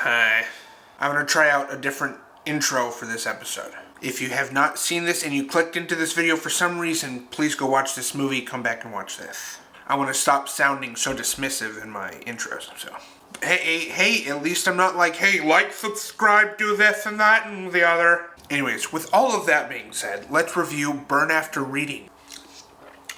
Hi. I'm going to try out a different intro for this episode. If you have not seen this and you clicked into this video for some reason, please go watch this movie, come back and watch this. I want to stop sounding so dismissive in my intros, so. Hey, at least I'm not like, hey, like, subscribe, do this and that and the other. Anyways, with all of that being said, let's review Burn After Reading.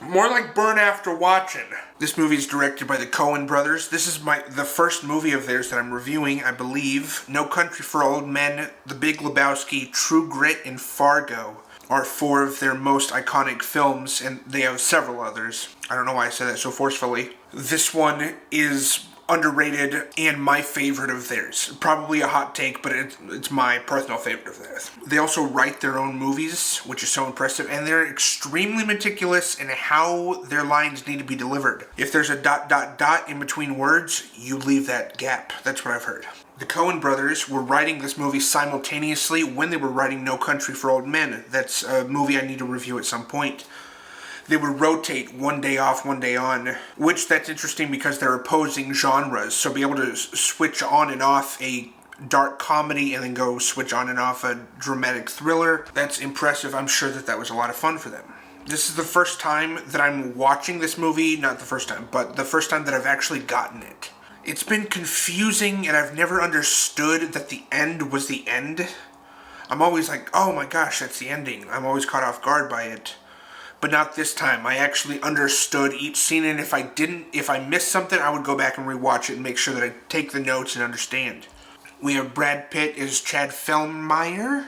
More like Burn After Watching. This movie is directed by the Coen brothers. This is the first movie of theirs that I'm reviewing, I believe. No Country for Old Men, The Big Lebowski, True Grit, and Fargo are four of their most iconic films, and they have several others. I don't know why I said that so forcefully. This one is underrated and my favorite of theirs. Probably a hot take, but it's my personal favorite of theirs. They also write their own movies, which is so impressive, and they're extremely meticulous in how their lines need to be delivered. If there's a ... in between words, you leave that gap. That's what I've heard. The Coen brothers were writing this movie simultaneously when they were writing No Country for Old Men. That's a movie I need to review at some point. They would rotate one day off, one day on, which that's interesting because they're opposing genres. So be able to switch on and off a dark comedy and then go switch on and off a dramatic thriller. That's impressive. I'm sure that was a lot of fun for them. This is the first time that I'm watching this movie. Not the first time, but the first time that I've actually gotten it. It's been confusing and I've never understood that the end was the end. I'm always like, oh my gosh, that's the ending. I'm always caught off guard by it. But not this time. I actually understood each scene, and if I missed something, I would go back and rewatch it and make sure that I take the notes and understand. We have Brad Pitt as Chad Feldmeyer,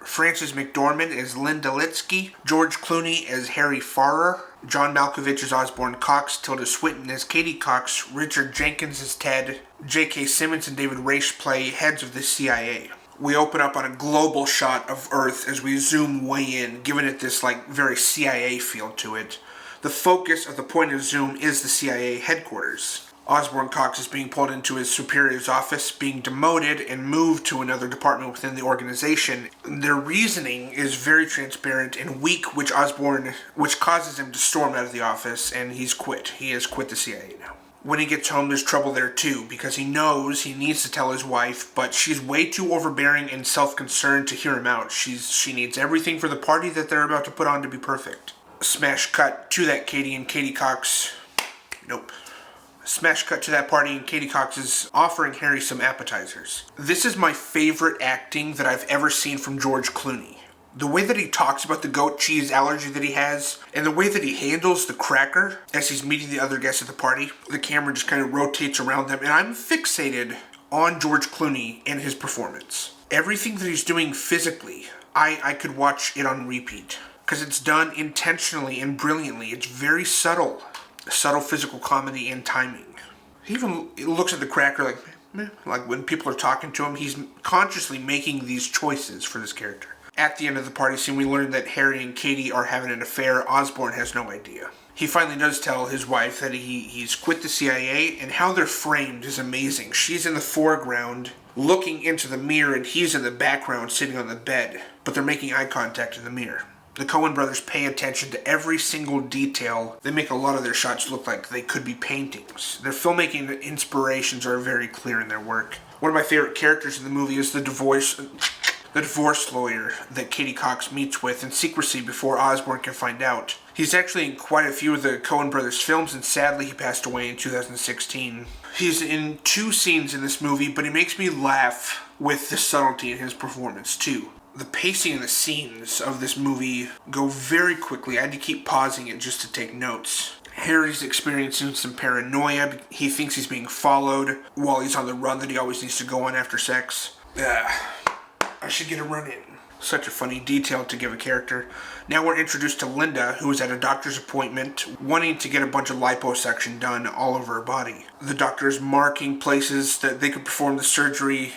Frances McDormand as Linda Litsky, George Clooney as Harry Farrer, John Malkovich as Osborne Cox, Tilda Swinton as Katie Cox, Richard Jenkins as Ted, J.K. Simmons and David Raish play heads of the CIA. We open up on a global shot of Earth as we zoom way in, giving it this very CIA feel to it. The focus of the point of zoom is the CIA headquarters. Osborne Cox is being pulled into his superior's office, being demoted and moved to another department within the organization. Their reasoning is very transparent and weak, which causes him to storm out of the office, and he's quit. He has quit the CIA now. When he gets home, there's trouble there too, because he knows he needs to tell his wife, but she's way too overbearing and self-concerned to hear him out. She needs everything for the party that they're about to put on to be perfect. Smash cut to that Katie Cox. Nope. Smash cut to that party and Katie Cox is offering Harry some appetizers. This is my favorite acting that I've ever seen from George Clooney. The way that he talks about the goat cheese allergy that he has, and the way that he handles the cracker as he's meeting the other guests at the party, the camera just kind of rotates around them, and I'm fixated on George Clooney and his performance. Everything that he's doing physically, I could watch it on repeat, because it's done intentionally and brilliantly. It's very subtle physical comedy and timing. He even looks at the cracker like, meh, like when people are talking to him, he's consciously making these choices for this character. At the end of the party scene, we learn that Harry and Katie are having an affair. Osborne has no idea. He finally does tell his wife that he's quit the CIA, and how they're framed is amazing. She's in the foreground, looking into the mirror, and he's in the background, sitting on the bed. But they're making eye contact in the mirror. The Coen brothers pay attention to every single detail. They make a lot of their shots look like they could be paintings. Their filmmaking inspirations are very clear in their work. One of my favorite characters in the movie is the divorce lawyer that Katie Cox meets with in secrecy before Osborne can find out. He's actually in quite a few of the Coen brothers films, and sadly he passed away in 2016. He's in 2 scenes in this movie, but he makes me laugh with the subtlety in his performance too. The pacing and the scenes of this movie go very quickly. I had to keep pausing it just to take notes. Harry's experiencing some paranoia. He thinks he's being followed while he's on the run that he always needs to go on after sex. I should get a run in. Such a funny detail to give a character. Now we're introduced to Linda, who is at a doctor's appointment, wanting to get a bunch of liposuction done all over her body. The doctor is marking places that they could perform the surgery,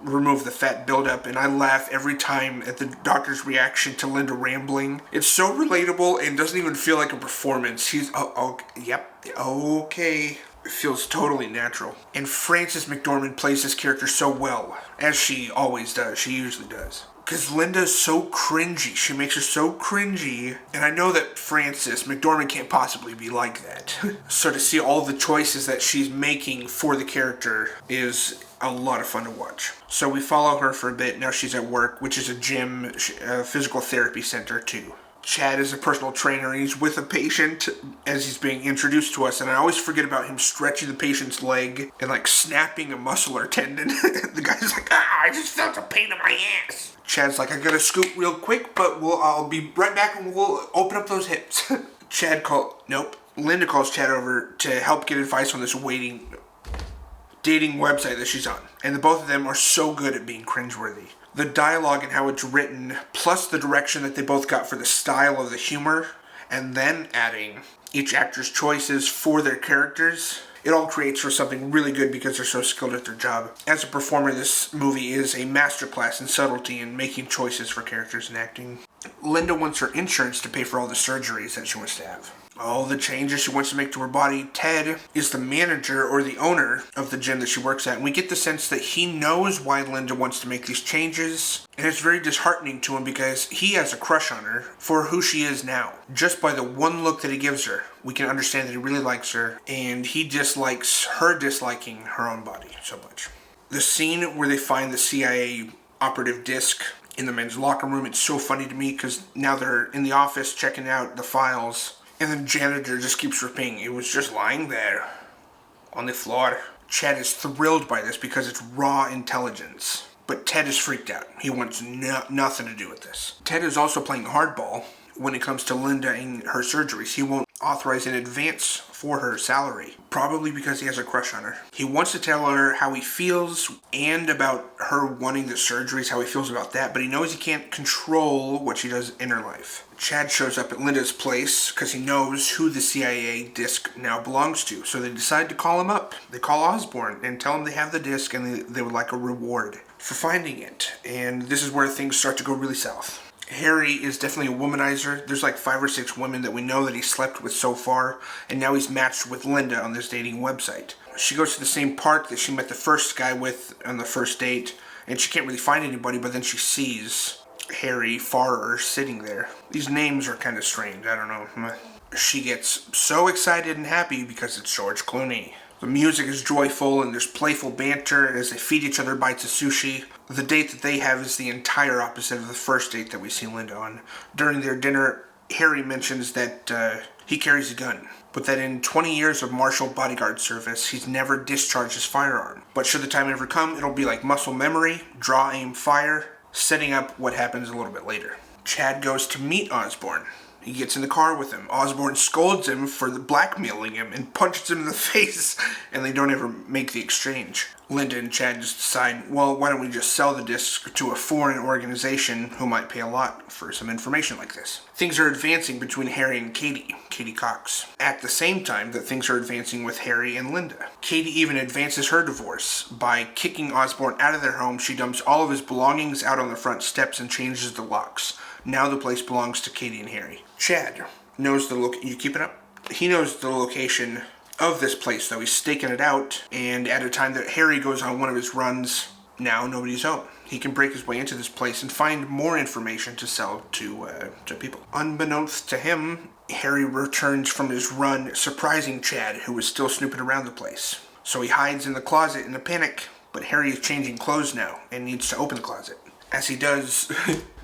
remove the fat buildup, and I laugh every time at the doctor's reaction to Linda rambling. It's so relatable and doesn't even feel like a performance. He's, yep, okay. It feels totally natural. And Frances McDormand plays this character so well, as she always does. She usually does. Because Linda's so cringy. She makes her so cringy. And I know that Frances McDormand can't possibly be like that. So to see all the choices that she's making for the character is a lot of fun to watch. So we follow her for a bit. Now she's at work, which is a gym, a physical therapy center too. Chad is a personal trainer, and he's with a patient as he's being introduced to us, and I always forget about him stretching the patient's leg and like snapping a muscle or tendon. The guy's like, I just felt a pain in my ass. Chad's like, I gotta scoot real quick, but I'll be right back and we'll open up those hips. Linda calls Chad over to help get advice on this dating website that she's on, and the both of them are so good at being cringeworthy. The dialogue and how it's written, plus the direction that they both got for the style of the humor, and then adding each actor's choices for their characters, it all creates for something really good because they're so skilled at their job. As a performer, this movie is a masterclass in subtlety and making choices for characters and acting. Linda wants her insurance to pay for all the surgeries that she wants to have. All the changes she wants to make to her body. Ted is the manager or the owner of the gym that she works at, and we get the sense that he knows why Linda wants to make these changes, and it's very disheartening to him because he has a crush on her for who she is now. Just by the one look that he gives her, we can understand that he really likes her, and he dislikes her disliking her own body so much. The scene where they find the CIA operative disc in the men's locker room, it's so funny to me because now they're in the office checking out the files, and the janitor just keeps repeating, it was just lying there on the floor. Chad is thrilled by this because it's raw intelligence. But Ted is freaked out. He wants nothing to do with this. Ted is also playing hardball when it comes to Linda and her surgeries. He won't authorize in advance for her salary, probably because he has a crush on her. He wants to tell her how he feels and about her wanting the surgeries, how he feels about that, but he knows he can't control what she does in her life. Chad shows up at Linda's place because he knows who the CIA disc now belongs to, so they decide to call him up. They call Osborne and tell him they have the disc and they would like a reward for finding it, and this is where things start to go really south. Harry is definitely a womanizer. There's like 5 or 6 women that we know that he slept with so far, and now he's matched with Linda on this dating website. She goes to the same park that she met the first guy with on the first date, and she can't really find anybody, but then she sees Harry Farrer sitting there. These names are kind of strange, I don't know. She gets so excited and happy because it's George Clooney. The music is joyful and there's playful banter as they feed each other bites of sushi. The date that they have is the entire opposite of the first date that we see Linda on. During their dinner, Harry mentions that he carries a gun, but that in 20 years of martial bodyguard service, he's never discharged his firearm. But should the time ever come, it'll be like muscle memory, draw, aim, fire, setting up what happens a little bit later. Chad goes to meet Osborne. He gets in the car with him. Osborne scolds him for blackmailing him and punches him in the face, and they don't ever make the exchange. Linda and Chad just decide, well, why don't we just sell the disc to a foreign organization who might pay a lot for some information like this. Things are advancing between Harry and Katie Cox, at the same time that things are advancing with Harry and Linda. Katie even advances her divorce by kicking Osborne out of their home. She dumps all of his belongings out on the front steps and changes the locks. Now the place belongs to Katie and Harry. Chad knows you keeping up? He knows the location of this place, though. He's staking it out, and at a time that Harry goes on one of his runs, now nobody's home. He can break his way into this place and find more information to sell to people. Unbeknownst to him, Harry returns from his run, surprising Chad, who was still snooping around the place. So he hides in the closet in a panic, but Harry is changing clothes now and needs to open the closet. As he does,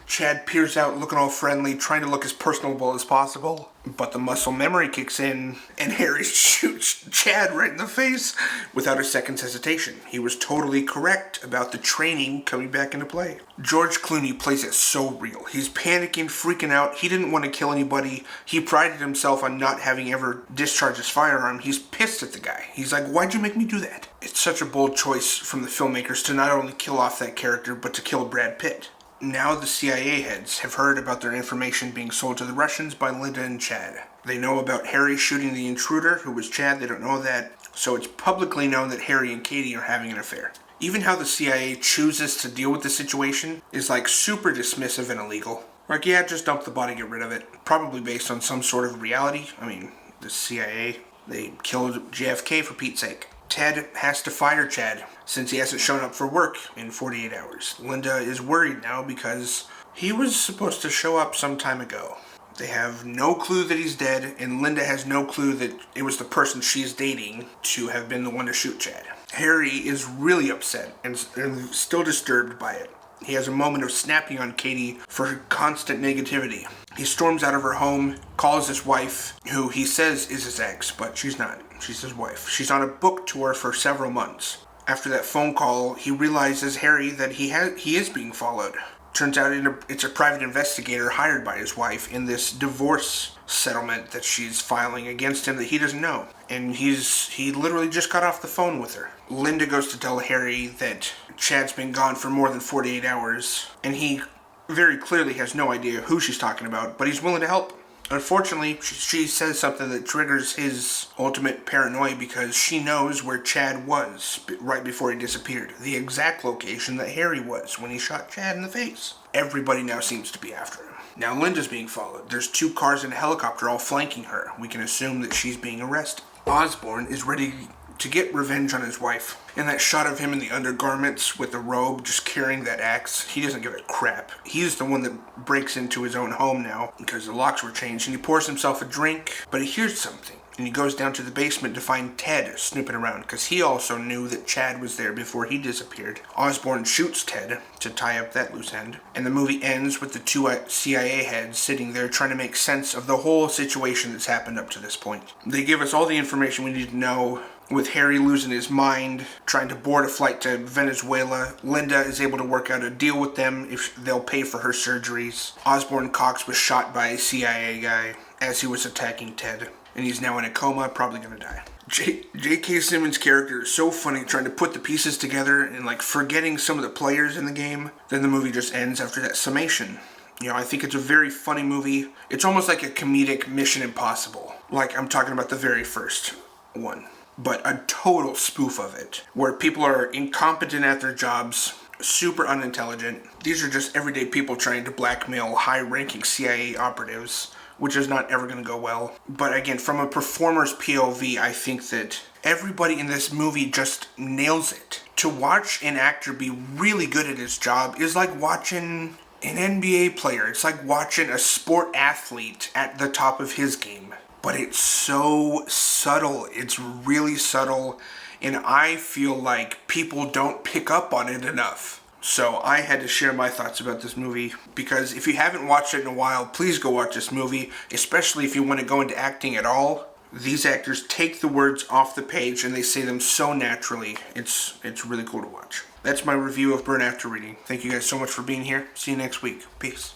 Chad peers out looking all friendly, trying to look as personable as possible. But the muscle memory kicks in, and Harry shoots Chad right in the face without a second's hesitation. He was totally correct about the training coming back into play. George Clooney plays it so real. He's panicking, freaking out. He didn't want to kill anybody. He prided himself on not having ever discharged his firearm. He's pissed at the guy. He's like, why'd you make me do that? It's such a bold choice from the filmmakers to not only kill off that character, but to kill Brad Pitt. Now the CIA heads have heard about their information being sold to the Russians by Linda and Chad. They know about Harry shooting the intruder, who was Chad. They don't know that. So it's publicly known that Harry and Katie are having an affair. Even how the CIA chooses to deal with the situation is like super dismissive and illegal. Like, yeah, just dump the body, get rid of it. Probably based on some sort of reality. I mean, the CIA, they killed JFK for Pete's sake. Ted has to fire Chad, since he hasn't shown up for work in 48 hours. Linda is worried now because he was supposed to show up some time ago. They have no clue that he's dead, and Linda has no clue that it was the person she's dating to have been the one to shoot Chad. Harry is really upset and still disturbed by it. He has a moment of snapping on Katie for her constant negativity. He storms out of her home, calls his wife, who he says is his ex, but she's not. She's his wife. She's on a book tour for several months. After that phone call, he realizes, Harry, that he is being followed. Turns out it's a private investigator hired by his wife in this divorce settlement that she's filing against him that he doesn't know. And he literally just got off the phone with her. Linda goes to tell Harry that Chad's been gone for more than 48 hours, and he very clearly has no idea who she's talking about, but he's willing to help. Unfortunately, she says something that triggers his ultimate paranoia because she knows where Chad was right before he disappeared. The exact location that Harry was when he shot Chad in the face. Everybody now seems to be after him. Now Linda's being followed. There's 2 cars and a helicopter all flanking her. We can assume that she's being arrested. Osborn is ready to get revenge on his wife. And that shot of him in the undergarments with the robe just carrying that axe, he doesn't give a crap. He's the one that breaks into his own home now because the locks were changed, and he pours himself a drink, but he hears something. And he goes down to the basement to find Ted snooping around because he also knew that Chad was there before he disappeared. Osborn shoots Ted to tie up that loose end. And the movie ends with the 2 CIA heads sitting there trying to make sense of the whole situation that's happened up to this point. They give us all the information we need to know. With Harry losing his mind, trying to board a flight to Venezuela, Linda is able to work out a deal with them if they'll pay for her surgeries. Osborn Cox was shot by a CIA guy as he was attacking Ted, and he's now in a coma, probably gonna die. J.K. Simmons' character is so funny trying to put the pieces together and forgetting some of the players in the game. Then the movie just ends after that summation. I think it's a very funny movie. It's almost like a comedic Mission Impossible. Like I'm talking about the very first one. But a total spoof of it, where people are incompetent at their jobs, super unintelligent. These are just everyday people trying to blackmail high-ranking CIA operatives, which is not ever going to go well. But again, from a performer's POV, I think that everybody in this movie just nails it. To watch an actor be really good at his job is like watching an NBA player. It's like watching a sport athlete at the top of his game. But it's so subtle. It's really subtle. And I feel like people don't pick up on it enough. So I had to share my thoughts about this movie. Because if you haven't watched it in a while, please go watch this movie. Especially if you want to go into acting at all. These actors take the words off the page and they say them so naturally. It's really cool to watch. That's my review of Burn After Reading. Thank you guys so much for being here. See you next week. Peace.